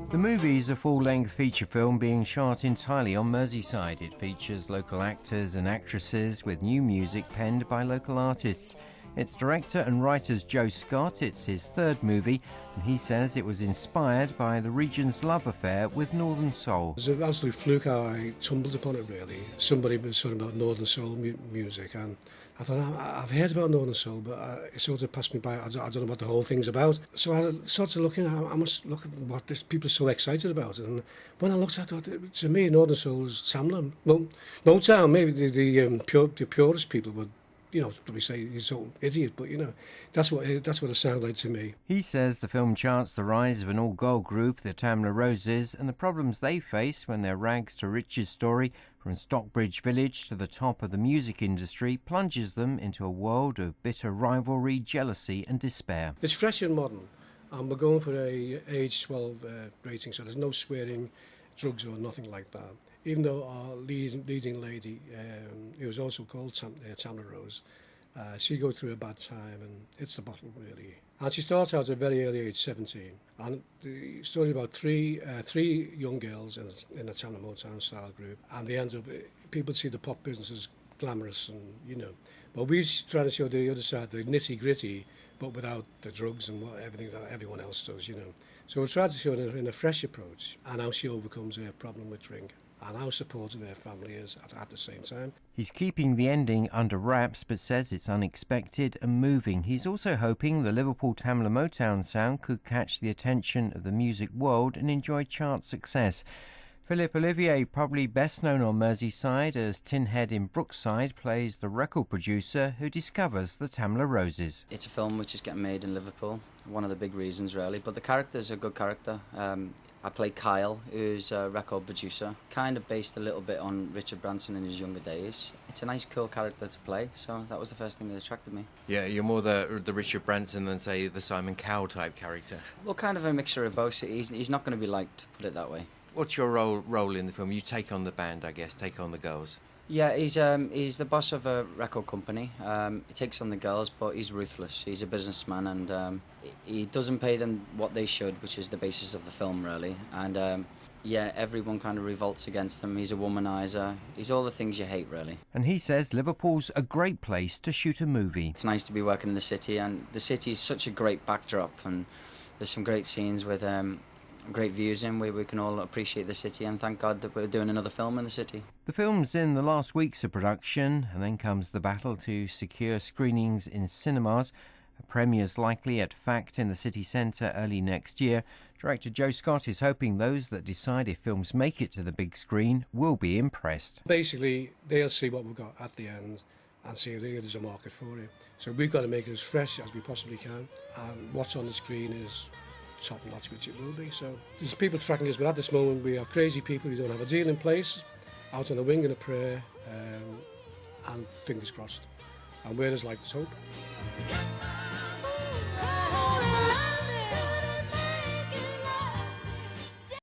The movie is a full-length feature film being shot entirely on Merseyside. It features local actors and actresses with new music penned by local artists. Its director and writer's Joe Scott. It's his third movie, and he says it was inspired by the region's love affair with Northern Soul. It was an absolute fluke how I tumbled upon it, really. Somebody was talking about Northern Soul music, and I thought, I've heard about Northern Soul, but it sort of passed me by. I don't know what the whole thing's about. So I started looking, I must look at what people are so excited about. And when I looked, I thought, to me, Northern Soul is Tamla. Well, Motown, maybe the purest people would, probably say he's an idiot, but that's what it sounded like to me. He says the film charts the rise of an all-girl group, the Tamla Roses, and the problems they face when their rags to riches story from Stockbridge Village to the top of the music industry plunges them into a world of bitter rivalry, jealousy and despair. It's fresh and modern, and we're going for a age 12 rating, so there's no swearing, drugs or nothing like that. Even though our leading lady, who was also called Tamla Rose, she goes through a bad time, and it's the bottle, really. And she starts out at a very early age, 17. And the story about three young girls in a Tamla Motown style group, and they end up, people see the pop business as glamorous, and but we're trying to show the other side, the nitty gritty, but without the drugs and everything that everyone else does, So we tried to show it in a fresh approach, and how she overcomes her problem with drink, and how supportive her family is at the same time. He's keeping the ending under wraps, but says it's unexpected and moving. He's also hoping the Liverpool Tamla Motown sound could catch the attention of the music world and enjoy chart success. Philip Olivier, probably best known on Merseyside as Tin Head in Brookside, plays the record producer who discovers the Tamla Roses. It's a film which is getting made in Liverpool, one of the big reasons really, but the character's a good character. I play Kyle, who's a record producer, kind of based a little bit on Richard Branson in his younger days. It's a nice, cool character to play, so that was the first thing that attracted me. Yeah, you're more the Richard Branson than, say, the Simon Cowell type character. Well, kind of a mixture of both. He's not going to be liked, put it that way. What's your role in the film? You take on the band, I guess, take on the girls. Yeah, he's the boss of a record company. He takes on the girls, but he's ruthless. He's a businessman, and he doesn't pay them what they should, which is the basis of the film, really. And everyone kind of revolts against him. He's a womanizer. He's all the things you hate, really. And he says Liverpool's a great place to shoot a movie. It's nice to be working in the city, and the city is such a great backdrop, and there's some great scenes with great views in where we can all appreciate the city, and thank God that we're doing another film in the city. The film's in the last weeks of production, and then comes the battle to secure screenings in cinemas. A premiere's likely at Fact in the city centre early next year. Director Joe Scott is hoping those that decide if films make it to the big screen will be impressed. Basically, they'll see what we've got at the end and see if there's a market for it. So we've got to make it as fresh as we possibly can, and what's on the screen is top notch, which it will be. So there's people tracking us, but at this moment we are crazy people. We don't have a deal in place, out on a wing and a prayer, and fingers crossed. And where there's light, there's hope.